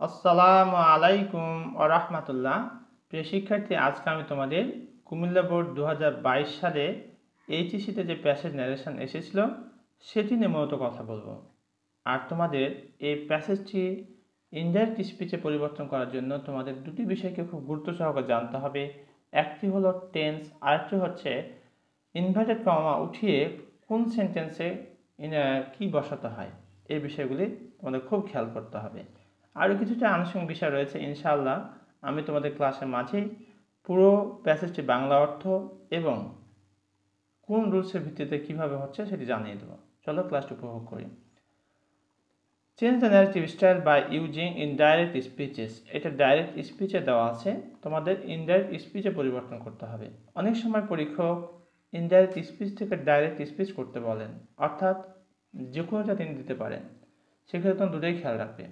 আসসালামু আলাইকুম ওয়া রাহমাতুল্লাহ। প্রিয় শিক্ষার্থী, আজকে আমি তোমাদের কুমিল্লা বোর্ড 2022 সালে এইচএসসিতে যে প্যাসেজ ন্যারেশন এসেছিল সেটি নিয়ে মূলত কথা বলবো। আর তোমাদের এই প্যাসেজটি ইনডাইরেক্ট স্পিচে পরিবর্তন করার জন্য তোমাদের দুটি বিষয়কে খুব গুরুত্ব সহকারে জানতে হবে। একটি হলো টেন্স, আরেকটি হচ্ছে ইনভার্টেড কমা উঠিয়ে কোন সেন্টেন্সে কি বসাতে হয়। এই বিষয়গুলি তোমাদের খুব খেয়াল করতে হবে। আরও কিছুটা আনুষঙ্গিক বিষয় রয়েছে, ইনশাআল্লাহ আমি তোমাদের ক্লাসের মাঝেই পুরো প্যাসেজটি বাংলা অর্থ এবং কোন রুলসের ভিত্তিতে কিভাবে হচ্ছে সেটি জানিয়ে দেবো। চলো ক্লাসটি উপভোগ করি। Change the narrative style by using indirect speeches. এটা ডাইরেক্ট স্পিচে দেওয়া আছে, তোমাদের ইনডাইরেক্ট স্পিচে পরিবর্তন করতে হবে। অনেক সময় পরীক্ষক ইনডাইরেক্ট স্পিচ থেকে ডাইরেক্ট স্পিচ করতে বলেন, অর্থাৎ যে কোনোটা তিনি দিতে পারেন, সেক্ষেত্রে তোমরা দুটোই খেয়াল রাখবে।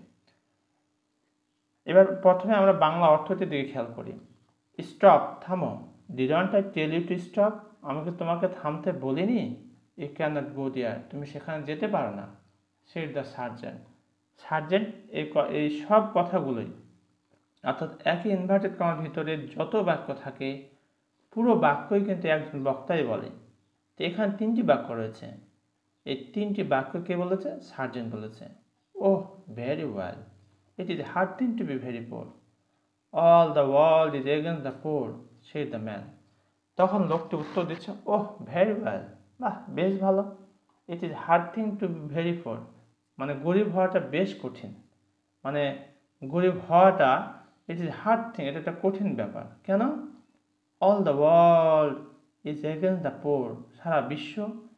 এবার প্রথমে আমরা বাংলা অর্থটির দিকে খেয়াল করি। স্টপ, থামো। Didn't I tell you to stop? আমাকে তোমাকে থামতে বলিনি? You can not go there, তুমি সেখানে যেতে পারো না। Said the sergeant. সার্জেন্ট এই সব কথাগুলোই, অর্থাৎ একই ইনভার্টেড কমার ভিতরে যত বাক্য থাকে পুরো বাক্যই কিন্তু একজন বক্তাই বলে। তো এখানে তিনটি বাক্য রয়েছে, এই তিনটি বাক্য কে বলেছে? সার্জেন্ট বলেছে। Oh, very well, it is a hard thing to be very poor. All the world is against the poor, said the man. তখন লোকটি উত্তর দিচ্ছে, ওহ ভেরি ওয়েল, বাহ বেশ ভালো। ইট is hard thing to be very পোর, মানে গরিব হওয়াটা বেশ কঠিন। মানে গরিব হওয়াটা, ইট ইজ হার্ড থিং, এটা একটা কঠিন ব্যাপার। কেন? All the world is against the poor, সারা বিশ্ব,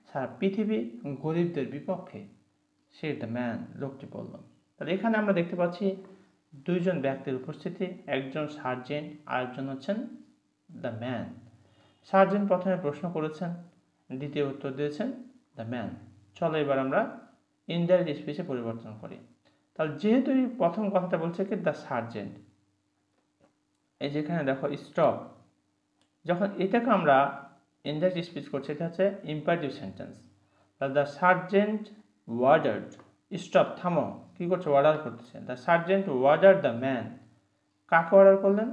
সারা পৃথিবী গরিবদের বিপক্ষে। সেড দ্য ম্যান, লোকটি বলল। তাহলে এখানে আমরা দেখতে পাচ্ছি দুইজন ব্যক্তির উপস্থিতি, একজন সার্জেন্ট আর একজন হচ্ছেন দ্য ম্যান। সার্জেন্ট প্রথমে প্রশ্ন করেছেন, দ্বিতীয় উত্তর দিয়েছেন দ্য ম্যান। চলো এবার আমরা ইনডাইরেক্ট স্পিচে পরিবর্তন করি। তাহলে যেহেতু এই প্রথম কথাটা বলছে কি দ্য সার্জেন্ট, এই যেখানে দেখো স্টপ, যখন এটাকে আমরা ইনডাইরেক্ট স্পিচ করছি, এটা হচ্ছে ইম্পারেটিভ সেন্টেন্স। তাহলে দ্য সার্জেন্ট ওয়ার্ডার্ড, স্টপ, থামো, কী করছে? অর্ডার করতেছে। The sergeant order the man, কাকে অর্ডার করলেন?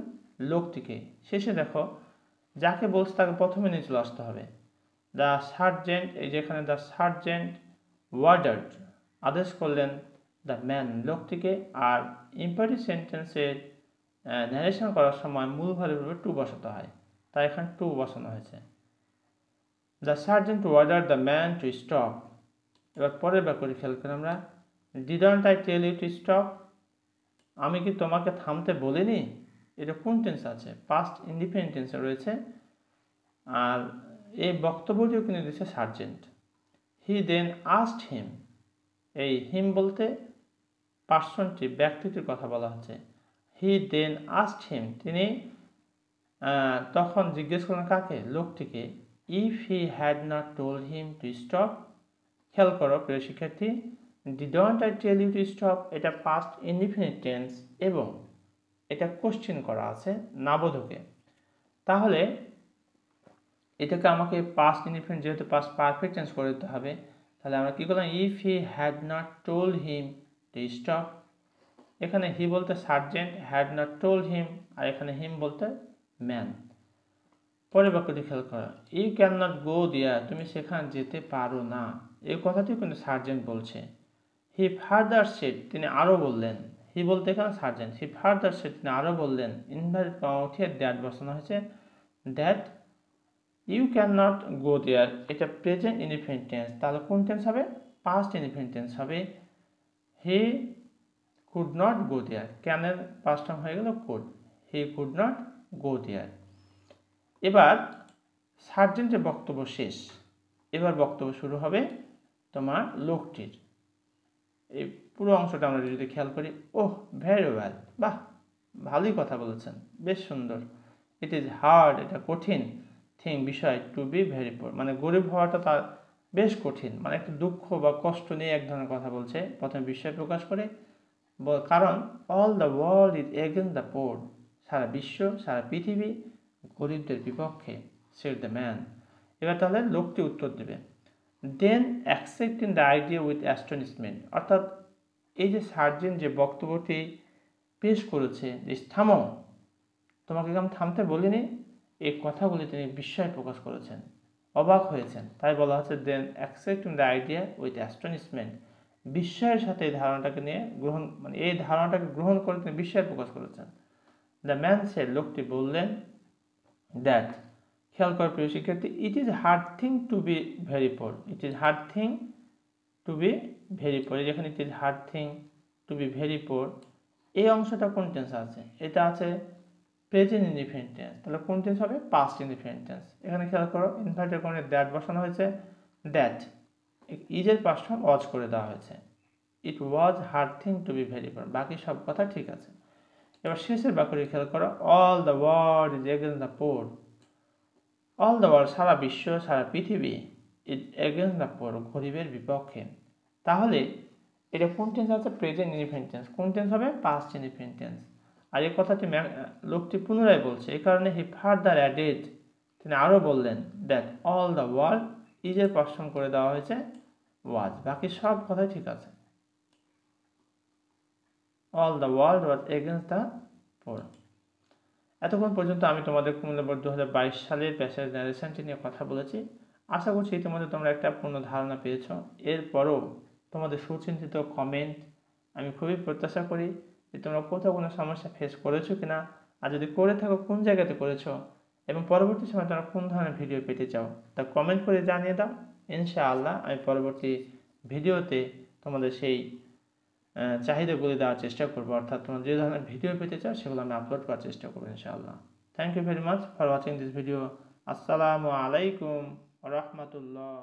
লোকটিকে। শেষে দেখো যাকে বলছে তাকে প্রথমে নিয়ে চলে আসতে হবে। দ্য সার্জেন্ট, এই যেখানে দ্য সার্জেন্ট ওয়ার্ডার্ড, আদেশ করলেন দ্য ম্যান, লোকটিকে। আর ইম্পারেটিভ সেন্টেন্সের ন্যারেশন করার সময় মূল ভাবে টু বসাতে হয়, তাই এখানে টু বসানো হয়েছে। The sergeant order the man to stop. এবার পরের বাক্যটি খেয়াল করি আমরা। Didn't I tell you to stop? আমি কি তোমাকে থামতে বলিনি? এটা কোন টেন্স আছে? পাস্ট ইন্ডিপেন্ডেন্ট টেন্সে রয়েছে। আর এই বক্তব্যটিও কিন্তু দিচ্ছে সার্জেন্ট। হি দেন আস্কড হিম, এই হিম বলতে পার্সনটি, ব্যক্তিটির কথা বলা হচ্ছে। হি দেন আস্কড হিম, তিনি তখন জিজ্ঞেস করলেন কাকে? লোকটিকে। If he had not told him to stop. খেয়াল করো প্রিয় শিক্ষার্থী, didn't I tell you to stop এটা পাস্ট ইনডিফিনিট টেন্স এবং এটা কোশ্চেন করা আছে নাবোধকে। তাহলে এটাকে আমাকে পাস্ট ইনডিফিনিট, যেহেতু পাস্ট পারফেক্ট টেন্স করে দিতে হবে। তাহলে আমরা কী করলাম? If he had not told him to stop. এখানে হি বলতে sergeant, had not told him, আর এখানে হিম বলতে ম্যান। পরের বাক্যটি খেয়াল করা। You can not go there, তুমি সেখানে যেতে পারো না। এই কথাটি কিন্তু সার্জেন্ট বলছে। হি ফার্দার সেড, তিনি আরও বললেন। হি বলতে এখানে সার্জেন্ট, হি ফার্দার সেড, তিনি আরও বললেন। ইনভার্টেড কমা উঠিয়ে দ্যাট বসানো হয়েছে। That you can not go there, এটা প্রেজেন্ট ইনডিফিনিট টেন্স, তাহলে কোন টেন্স হবে? পাস্ট ইনডিফিনিট টেন্স হবে। He could not go there, ক্যানের পাস্ট ফর্ম হয়ে গেল could. He could not go there. এবার সার্জেন্টের বক্তব্য শেষ, এবার বক্তব্য শুরু হবে তোমার লোকটির। এই পুরো অংশটা আমরা যদি খেয়াল করি, ওহ ভেরি ওয়েল, বাহ ভালোই কথা বলেছেন, বেশ সুন্দর। ইট ইজ হার্ড, এটা কঠিন। থিং, বিষয়, টু বি ভেরি পোর, মানে গরিব হওয়াটা তার বেশ কঠিন, মানে একটা দুঃখ বা কষ্ট নিয়ে এক ধরনের কথা বলছে, প্রথমে বিষয় প্রকাশ করে। কারণ all the world is against the poor, সারা বিশ্ব, সারা পৃথিবী গরিবদের বিপক্ষে। Said the man. এবার তাহলে লোকটি উত্তর দেবে। Then accepting the idea with astonishment, অর্থাৎ এই যে সার্জেন্ট যে বক্তব্যটি পেশ করেছে যে থামো, তোমাকে আমি থামতে বলিনি, এই কথাগুলি তিনি বিস্ময় প্রকাশ করেছেন, অবাক হয়েছেন। তাই বলা হচ্ছে then accepting the idea with astonishment, বিস্ময়ের সাথে এই ধারণাটাকে নিয়ে এই ধারণাটাকে গ্রহণ করে তিনি বিস্ময় প্রকাশ করেছেন। দ্য ম্যান সেড, লোকটি বললেন, দ্যাট, খেয়াল করে প্রিয় শিক্ষার্থী, it is hard thing to be very poor, it is hard thing to be very poor, যেখানে it is hard thing to be very poor, এই অংশটা কোন টেন্স আছে? এটা আছে প্রেজেন্ট ইনডিফিনিট টেন্স। তাহলে কোন টেন্স হবে? Past indefinite tense. এখানে খেয়াল করো ইনভার্টেড কর্ণে দ্যাট বসানো হয়েছে, দ্যাট ইজের পাস্ট ফর্ম ওয়াজ করে দেওয়া হয়েছে। It was hard thing to be very poor, বাকি সব কথা ঠিক আছে। এবার শেষের বাক্যটি খেয়াল করো, all the world is against the poor, all the world সারা বিশ্ব, সারা পৃথিবী, ইজ এগেন্স্ট দ্য পোর গরিবের বিপক্ষে। তাহলে এটা কোন টেন্স আছে? Present indefinite tense. কোন টেন্স হবে? Past indefinite tense. আর এই কথাটি লোকটি পুনরায় বলছে, এই কারণে হি ফার্দার অ্যাডেড, তিনি আরও বললেন, দ্যাট অল দ্য ওয়ার্ল্ড ইজের পাস্ট ফর্ম করে দেওয়া হয়েছে ওয়াজ, বাকি সব কথাই ঠিক আছে। All the world was against the poor. এতক্ষণ পর্যন্ত আমি তোমাদের কুমিল্লা বোর্ড 2022 সালের প্যাসেজ ন্যারেশনটি নিয়ে কথা বলেছি। আশা করছি ইতিমধ্যে তোমরা একটা পূর্ণ ধারণা পেয়েছ। এরপরও তোমাদের সুচিন্তিত কমেন্ট আমি খুবই প্রত্যাশা করি যে তোমরা কোথাও কোনো সমস্যা ফেস করেছো কিনা, আর যদি করে থাকো কোন জায়গাতে করেছো, এবং পরবর্তী সময় তোমরা কোন ধরনের ভিডিও পেতে চাও তা কমেন্ট করে জানিয়ে দাও। ইনশাআল্লাহ আমি পরবর্তী ভিডিওতে তোমাদের সেই চাহিদাগুলি দেওয়ার চেষ্টা করবো, অর্থাৎ তোমরা যে ধরনের ভিডিও পেতে চাও সেগুলো আমি আপলোড করার চেষ্টা করবো ইনশাআল্লাহ। Thank you very much for watching this video. আসসালামু আলাইকুম ওয়া রাহমাতুল্লাহ।